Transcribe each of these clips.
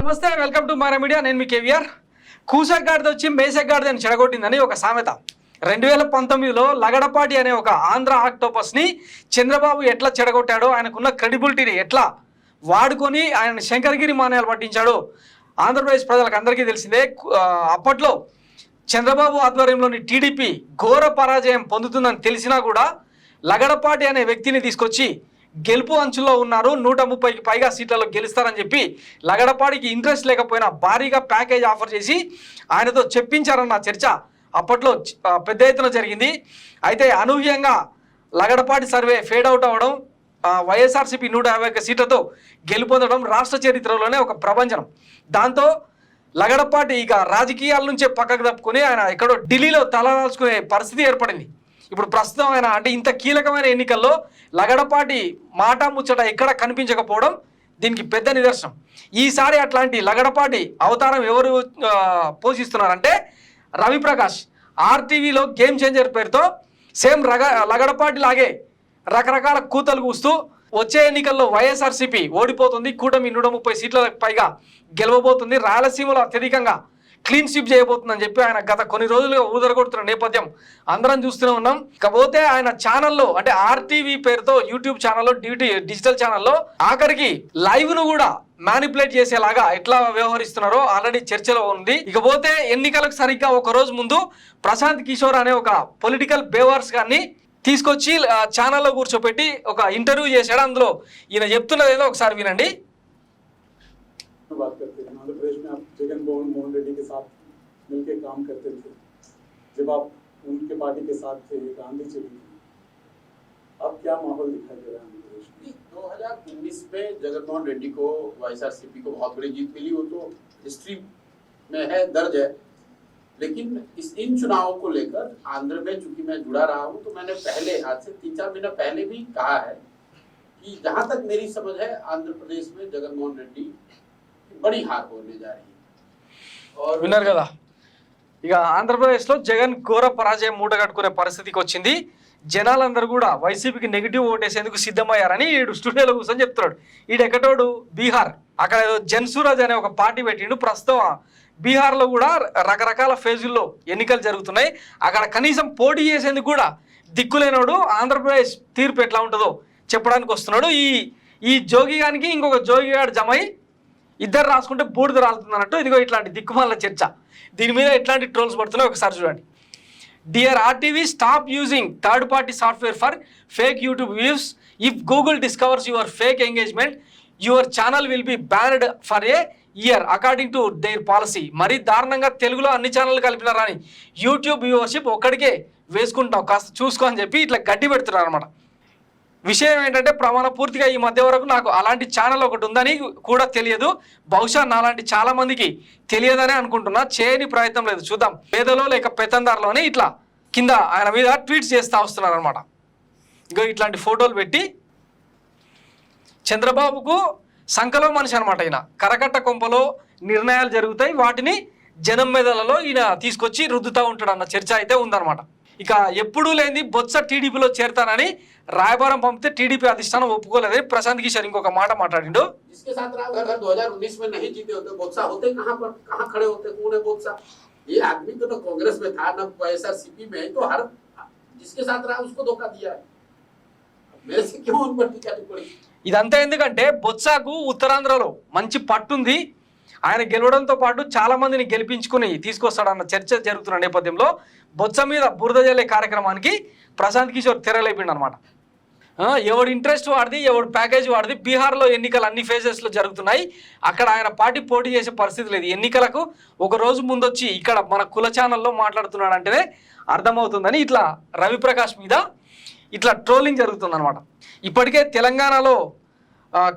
నమస్తే, welcome to Mara media. నేను మీ కేవీఆర్. కూసగాడిది వచ్చి మేసగాడిదని చెడగొట్టిందని ఒక సామెత. 2019లో లగడపాటి అనే ఒక ఆంధ్ర ఆక్టోపస్ని చంద్రబాబు ఎట్లా చెడగొట్టాడో, ఆయనకున్న క్రెడిబిలిటీని ఎట్లా వాడుకొని ఆయన శంకరగిరి మాన్యాలు పట్టించాడో ఆంధ్రప్రదేశ్ ప్రజలకు అందరికీ తెలిసిందే. అప్పట్లో చంద్రబాబు ఆధ్వర్యంలోని టీడీపీ ఘోర పరాజయం పొందుతుందని తెలిసినా కూడా లగడపాటి అనే వ్యక్తిని తీసుకొచ్చి గెలుపు అంచుల్లో ఉన్నారు, 130కి పైగా సీట్లలో గెలుస్తారని చెప్పి లగడపాటికి ఇంట్రెస్ట్ లేకపోయినా భారీగా ప్యాకేజ్ ఆఫర్ చేసి ఆయనతో చెప్పించారన్న చర్చ అప్పట్లో పెద్ద ఎత్తున జరిగింది. అయితే అనూహ్యంగా లగడపాటి సర్వే ఫేడ్ అవుట్ అవ్వడం, వైఎస్ఆర్సీపీ 151 సీట్లతో గెలుపొందడం రాష్ట్ర చరిత్రలోనే ఒక ప్రభంజనం. దాంతో లగడపాటి ఇక రాజకీయాల నుంచే పక్కకు తప్పుకొని ఆయన ఎక్కడో ఢిల్లీలో తలదాల్చుకునే పరిస్థితి ఏర్పడింది. ఇప్పుడు ప్రస్తుతం ఆయన అంటే ఇంత కీలకమైన ఎన్నికల్లో లగడపాటి మాట ముచ్చట ఎక్కడ కనిపించకపోవడం దీనికి పెద్ద నిదర్శనం. ఈసారి అట్లాంటి లగడపాటి అవతారం ఎవరు పోషిస్తున్నారంటే రవిప్రకాష్. ఆర్టీవీలో గేమ్ చేంజర్ పేరుతో సేమ్ లగడపాటి లాగే రకరకాల కూతలు కూస్తూ వచ్చే ఎన్నికల్లో వైఎస్ఆర్సీపీ ఓడిపోతుంది, కూటమి 130 సీట్లకు పైగా గెలవబోతుంది, రాయలసీమలో అత్యధికంగా క్లీన్ స్వీప్ చేయబోతుందని చెప్పి ఆయన గత కొన్ని రోజులుగా ఊదరగొడుతున్న నేపథ్యం అందరం చూస్తూనే ఉన్నాం. ఇకపోతే ఆయన ఛానల్లో అంటే ఆర్టీవీ పేరుతో యూట్యూబ్ ఛానల్లో డిజిటల్ ఛానల్లో ఆఖరికి లైవ్ను కూడా మ్యానిపులేట్ చేసేలాగా ఎట్లా వ్యవహరిస్తున్నారో ఆల్రెడీ చర్చలో ఉంది. ఇకపోతే ఎన్నికలకు సరిగ్గా ఒక రోజు ముందు ప్రశాంత్ కిషోర్ అనే ఒక పొలిటికల్ బేవర్స్ గారిని తీసుకొచ్చి ఛానల్లో కూర్చోపెట్టి ఒక ఇంటర్వ్యూ చేశాడు. అందులో ఈయన చెప్తున్నది ఏదో ఒకసారి వినండి. बात करते हैं आंध्र प्रदेश में आप जगन मोहन रेड्डी के साथ मिलकर काम करते थे, जब आप उनके पार्टी के साथ थे गांधी चली थी, अब क्या माहौल दिखाई दे रहा है आंध्र प्रदेश में? 2019 में जगनमोहन रेड्डी को वाईएसआरसीपी को बहुत बड़ी जीत मिली, वो तो हिस्ट्री में है, दर्ज है। लेकिन इन चुनावों को लेकर आंध्र में चूंकि मैं जुड़ा रहा हूँ, तो मैंने पहले आज से 3-4 महीना पहले भी कहा है कि जहां तक मेरी समझ है आंध्र प्रदेश में जगनमोहन रेड्डी बड़ी हार होने जा रही है। और విన్నారు కదా, ఇక ఆంధ్రప్రదేశ్లో జగన్ ఘోర పరాజయం మూటగట్టుకునే పరిస్థితికి వచ్చింది. జనాలందరూ కూడా వైసీపీకి నెగిటివ్ ఓటేసేందుకు సిద్ధమయ్యారని ఈడు స్టూడియోలో కూర్చొని చెప్తున్నాడు. ఈడెక్కటోడు బీహార్, అక్కడ ఏదో జన్సూరాజ్ అనే ఒక పార్టీ పెట్టిండు. ప్రస్తుతం బీహార్లో కూడా రకరకాల ఫేజుల్లో ఎన్నికలు జరుగుతున్నాయి. అక్కడ కనీసం పోటీ చేసేందుకు కూడా దిక్కులేనోడు ఆంధ్రప్రదేశ్ తీర్పు ఎట్లా ఉంటుందో చెప్పడానికి వస్తున్నాడు. ఈ జోగిగానికి ఇంకొక జోగిగాడు జమై ఇద్దరు రాసుకుంటే బూడిద రాలుతుంది అన్నట్టు ఇదిగో ఇట్లాంటి దిక్కుమాల చర్చ. దీని మీద ఎట్లాంటి ట్రోల్స్ పడుతున్నాయి ఒకసారి చూడండి. Dear RTV, stop using third party software for fake YouTube views. If Google discovers your fake engagement, your channel will be banned for a year according to their policy. మరీ దారుణంగా తెలుగులో అన్ని ఛానళ్ళు కలిపినారా అని యూట్యూబ్ వ్యూవర్షిప్ ఒక్కడికే వేసుకుంటాం, కాస్త చూసుకో అని చెప్పి ఇట్లా గడ్డి పెడుతున్నారు అనమాట. విషయం ఏంటంటే ప్రమాణ పూర్తిగా ఈ మధ్య వరకు నాకు అలాంటి ఛానల్ ఒకటి ఉందని కూడా తెలియదు. బహుశా నాలాంటి చాలా మందికి తెలియదనే అనుకుంటున్నా. చేయని ప్రయత్నం లేదు, చూద్దాం పేదలో లేక పెత్తందారులో అని ఇట్లా కింద ఆయన మీద ట్వీట్స్ చేస్తూ వస్తున్నారు అనమాట. ఇంకో ఇట్లాంటి ఫోటోలు పెట్టి చంద్రబాబుకు సంకలో మనిషి అనమాట. ఈయన కరకట్ట కొంపలో నిర్ణయాలు జరుగుతాయి, వాటిని జనం మెదలలో ఈయన తీసుకొచ్చి రుద్దుతూ ఉంటాడు అన్న చర్చ అయితే ఉందన్నమాట. ఇక ఎప్పుడూ లేని బొత్స టీడీపీలో చేరతానని రాయబారం పంపితే టీడీపీ అధిష్టానం ఒప్పుకోలేదని ప్రశాంత్ కిషోర్ ఇంకొక మాట మాట్లాడిండు. जिसके साथ राव अगर 2019 में नहीं जीते होते, बोत्सा होते कहां खड़े होते, कौन है बोत्सा? ये आदमी तो न कांग्रेस में था न वाईएसआरसीपी में, तो हर जिसके साथ रहा उसको धोखा दिया है। मेरे से क्यों उन पर टीका टिप्पणी? ఇదంతా ఎందుకంటే బొత్సాకు ఉత్తరాంధ్రలో మంచి పట్టుంది. ఆయన గెలవడంతో పాటు చాలా మందిని గెలిపించుకుని తీసుకొస్తాడన్న చర్చ జరుగుతున్న నేపథ్యంలో బొత్స మీద బురద జల్లే కార్యక్రమానికి ప్రశాంత్ కిషోర్ తెరలేపిండు అనమాట. ఎవడు ఇంట్రెస్ట్ వాడిది, ఎవడు ప్యాకేజ్ వాడిది. బీహార్లో ఎన్నికలు అన్ని ఫేజెస్లో జరుగుతున్నాయి. అక్కడ ఆయన పార్టీ పోటీ చేసే పరిస్థితి లేదు. ఎన్నికలకు ఒక రోజు ముందొచ్చి ఇక్కడ మన కుల ఛానల్లో మాట్లాడుతున్నాడు అంటేనే అర్థమవుతుందని ఇట్లా రవిప్రకాష్ మీద ఇట్లా ట్రోలింగ్ జరుగుతుంది అనమాట. ఇప్పటికే తెలంగాణలో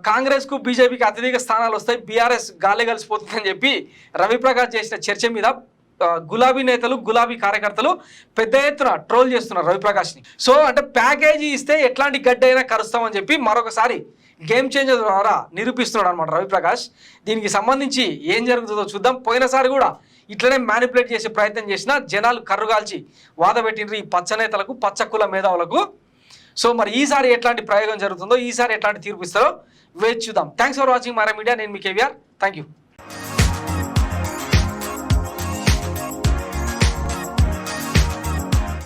కాంగ్రెస్కు బీజేపీకి అత్యధిక స్థానాలు వస్తాయి, బీఆర్ఎస్ గాలి కలిసిపోతుందని చెప్పి రవిప్రకాష్ చేసిన చర్చ మీద గులాబీ నేతలు, గులాబీ కార్యకర్తలు పెద్ద ఎత్తున ట్రోల్ చేస్తున్నారు రవిప్రకాష్ని. సో అంటే ప్యాకేజీ ఇస్తే ఎట్లాంటి గడ్డి అయినా కరుస్తామని చెప్పి మరొకసారి గేమ్ చేంజర్ ద్వారా నిరూపిస్తున్నాడు అనమాట రవిప్రకాష్. దీనికి సంబంధించి ఏం జరుగుతుందో చూద్దాం. పోయినసారి కూడా ఇట్లనే మ్యానిపులేట్ చేసే ప్రయత్నం చేసినా జనాలు కర్రుగాల్చి వాదపెట్టిండ్రు ఈ పచ్చ నేతలకు, పచ్చ కుల మేధావులకు. సో మరి ఈసారి ఎట్లాంటి ప్రయోగం జరుగుతుందో, ఈసారి ఎట్లాంటి తీర్పు ఇస్తారో వేచి చూద్దాం. Thanks for watching Maara media. నేను మీ కేవీఆర్. Thank you.